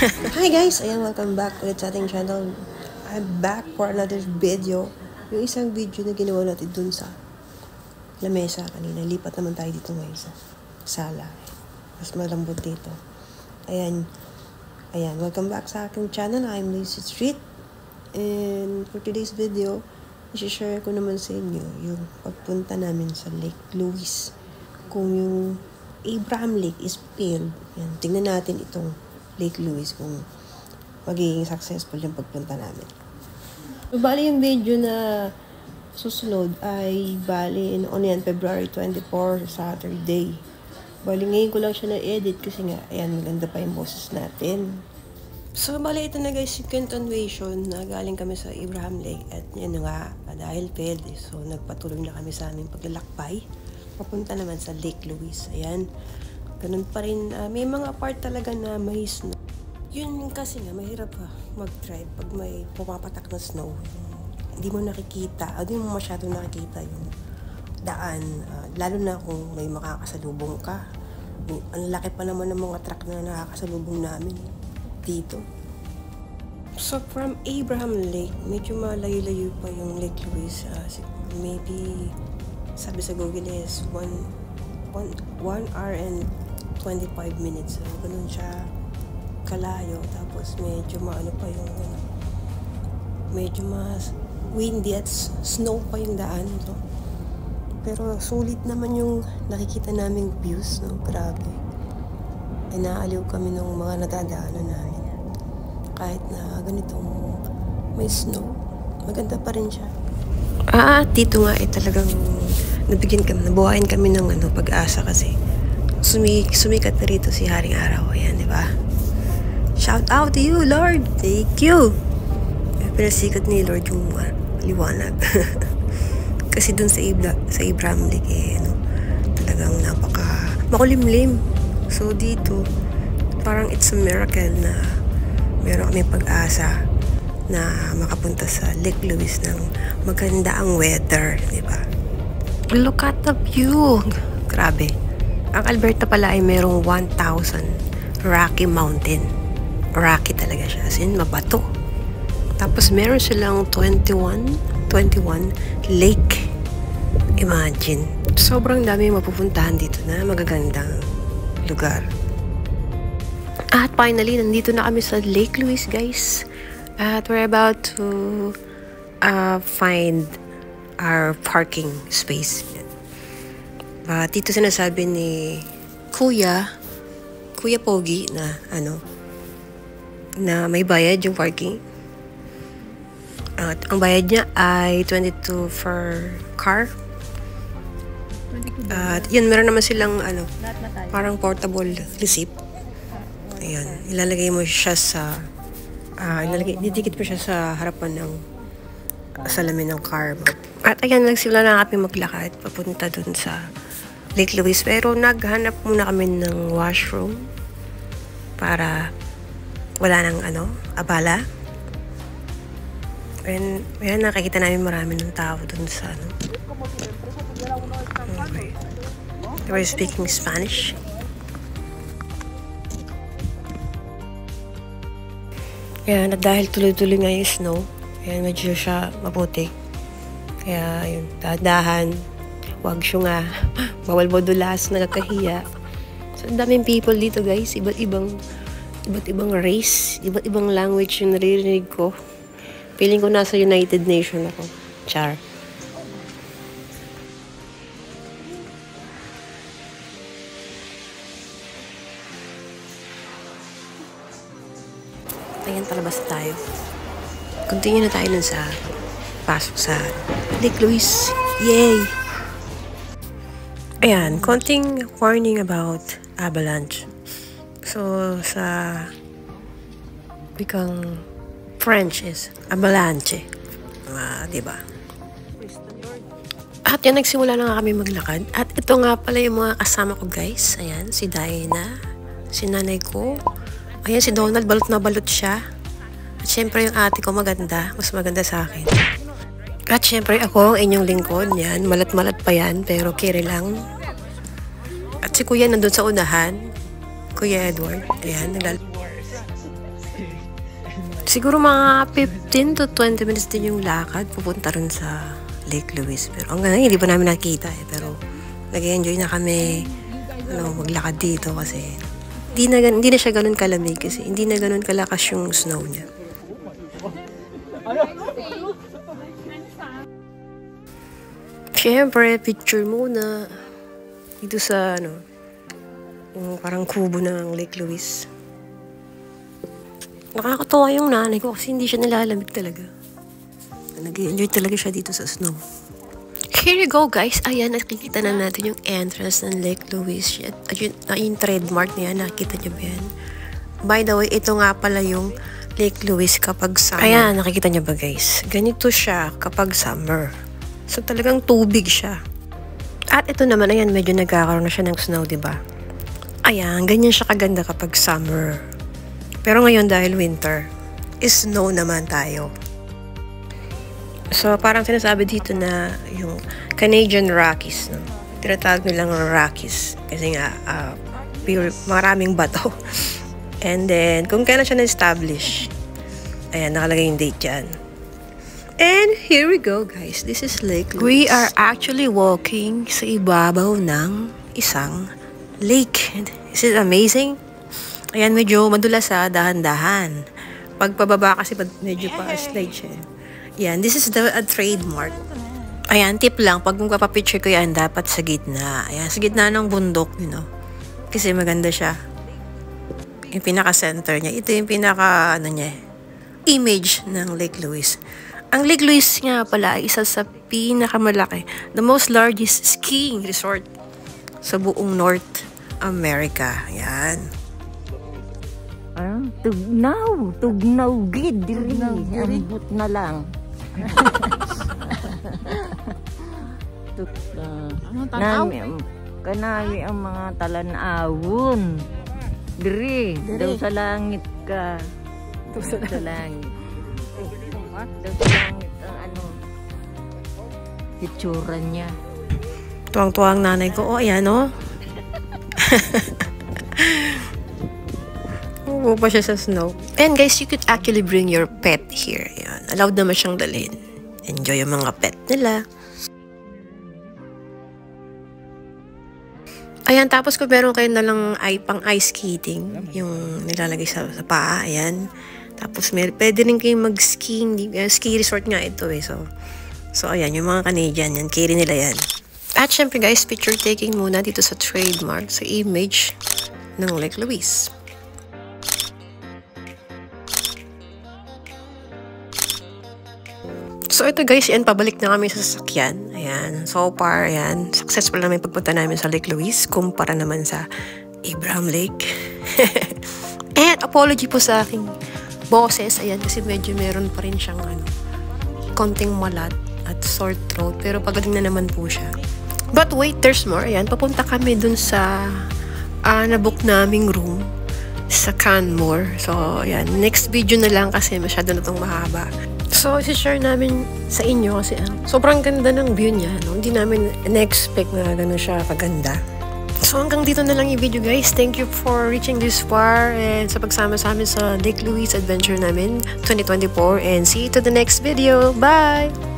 Hi guys! Ayan, welcome back ulit sa ating channel. I'm back for another video. Yung isang video na ginawa natin dun sa lamesa kanina. Lipat naman tayo dito ngayon sa sala. Mas malambot dito. Ayan. Ayan, welcome back sa aking channel. I'm Lucy Street. And for today's video, i-share ko naman sa inyo yung pagpunta namin sa Lake Louise. Kung yung Abraham Lake is filled. Ayan, tingnan natin itong Lake Louise kung magiging successful yung pagpunta namin. Bali yung video na susunod ay bali on yan, February 24, Saturday. Bali ngayon ko lang siya na-edit kasi nga, ayan, maganda pa yung boses natin. So, bali ito na guys, yung continuation na galing kami sa Abraham Lake at yan nga, dahil failed, so nagpatuloy na kami sa aming paglalakbay. Papunta naman sa Lake Louise, ayan. Ganun pa rin, may mga part talaga na may snow. Yun kasi nga, mahirap mag-drive pag may pumapatak na snow. Hindi mo nakikita, hindi mo masyadong nakikita yung daan. Lalo na kung may makakasalubong ka. Ang laki pa naman ng mga truck na nakakasalubong namin dito. So from Abraham Lake, medyo malayo-layo pa yung Lake Louise. Maybe, sabi sa Google is 1 hour and 25 minutes. So, ganun siya kalayo. Tapos, medyo maano pa yung medyo mas windy at snow pa yung daan. So, pero, sulit naman yung nakikita naming views. No? Grabe. Ay, naaliw kami ng mga nadadaanan namin. Kahit na ganitong may snow, maganda pa rin siya. Dito nga talagang nabuhayin kami ng pag-asa kasi sumikat na rito si Haring Araw. Ayan, di ba? Shout out to you, Lord! Thank you! Pinasikat ni Lord yung liwanag. Kasi dun sa Abraham Lake, talagang makulimlim. So dito, parang it's a miracle na meron kami pag-asa na makapunta sa Lake Louise ng maganda ang weather, di ba? Look at the view! Grabe. Ang Alberta pala ay merong 1,000 Rocky Mountain. Rocky talaga siya. As in, mabato. Tapos meron silang 21 lake. Imagine. Sobrang dami mapupuntahan dito na magagandang lugar. At finally, nandito na kami sa Lake Louise, guys. At we're about to find our parking space. Dito sinasabi ni Kuya Pogi na na may bayad yung parking. At ang bayad niya ay 22 for car. At yun, meron naman silang parang portable receipt. Ayan, ilalagay mo siya sa didikit mo siya sa harapan ng salamin ng car mo. At ayan, nagsimula na kami maglakad papunta dun sa Lake Louise. Pero naghanap muna kami ng washroom para wala nang abala. And ayan, nakikita namin marami ng tao dun sa okay. They were speaking Spanish. Ayan, at dahil tuloy-tuloy nga yung snow, ayan, medyo siya maputik. Kaya yun, dahan, wag siya nga, bawal modulas, nagkakahiya. So, ang daming people dito, guys. Iba't ibang race, iba't ibang language yung naririnig ko. Feeling ko nasa United Nations ako. Char. Ayan, palabas tayo. Continue na tayo nun sa pasok sa Lake Louise. Yay! Ayan, konting warning about avalanche. So, sa wikang French is avalanche. Diba? At yan, nagsimula na nga kami maglakad. At ito nga pala yung mga kasama ko, guys. Ayan, si Diana, si nanay ko. Ayan, si Donald, balot na balot siya. At syempre yung ate ko maganda, mas maganda sa akin. At syempre ako ang inyong lingkod, yan, malat-malat pa yan, pero kiri lang. At si kuya nandun sa unahan, Kuya Edward, ayan, Siguro mga 15 to 20 minutes din yung lakad pupunta rin sa Lake Louise. Pero hanggang ngayon, hindi pa namin nakita eh. Pero nag-enjoy na kami maglakad dito kasi hindi na siya ganun kalamig kasi hindi na ganun kalakas yung snow niya. Siyempre, picture muna dito sa yung parang kubo ng Lake Louise. Nakakatawa yung nanay ko kasi hindi siya nalalamig talaga. Nag-enjoy talaga siya dito sa snow. Here you go guys. Ayan, nakikita na natin yung entrance ng Lake Louise. Yung trademark niya, nakikita niyo ba yan? By the way, ito nga pala yung Lake Louise kapag summer. Ayan, nakikita niyo ba guys? Ganito siya kapag summer. So talagang tubig siya. At ito naman, ayan, medyo nagkakaroon na siya ng snow, diba? Ayan, ganyan siya kaganda kapag summer. Pero ngayon dahil winter, is snow naman tayo. So parang sinasabi dito na yung Canadian Rockies, no? Tinatawag nilang Rockies kasi nga maraming bato. And then kung kailan siya na-establish, ayan, nakalagay yung date dyan. And here we go guys, this is Lake Louise. We are actually walking sa ibabaw ng isang lake. Is it amazing? Ayan, medyo madulas dahan-dahan. Pagpababa kasi medyo pa-slide siya. Yan, this is the trademark. Ayan, tip lang, pag magpapapicture ko yan, dapat sa gitna. Ayan, sa gitna ng bundok, kasi maganda siya. Yung pinaka-center niya. Ito yung image ng Lake Louise. Ang Lake Louise nga pala ay isa sa pinakamalaki, the most largest skiing resort sa buong North America. Ayan. Tugnaw gid diri ambot na lang. Kanami ang mga talan-awon. Diri daw sa langit ka. Daw sa langit. Daw sa langit ang itsura niya. Tuwang-tuwang nanay ko. Oh, ayan Upo pa siya sa snow. And guys, you could actually bring your pet here. Ayan. Allowed naman siyang dalhin. Enjoy yung mga pet nila. Ayan, tapos kung meron kayo nalang pang ice skating, yung nilalagay sa paa, ayan. Tapos pwede rin kayong mag-skiing. Ski resort nga ito eh. So ayan, yung mga Canadian, yan, carry nila yan. At syempre guys, picture taking muna dito sa trademark, sa image ng Lake Louise. So ito guys, yan, pabalik na kami sa sasakyan. Ayan, so far, ayan, successful namin pagpunta namin sa Lake Louise kumpara naman sa Abraham Lake. And apology po sa aking boses, ayan, kasi medyo meron pa rin siyang konting malat at sore throat, pero pagaling na naman po siya. But wait, there's more. Ayan, papunta kami dun sa nabook naming room sa Canmore. So, ayan, next video na lang kasi masyado na itong mahaba. So, isi-share namin sa inyo kasi sobrang ganda ng view niya. Hindi namin na-expect na gano'n siya kaganda. So, hanggang dito na lang yung video guys. Thank you for reaching this far and sa pagsama sa amin sa Lake Louise Adventure namin 2024. And see you to the next video. Bye!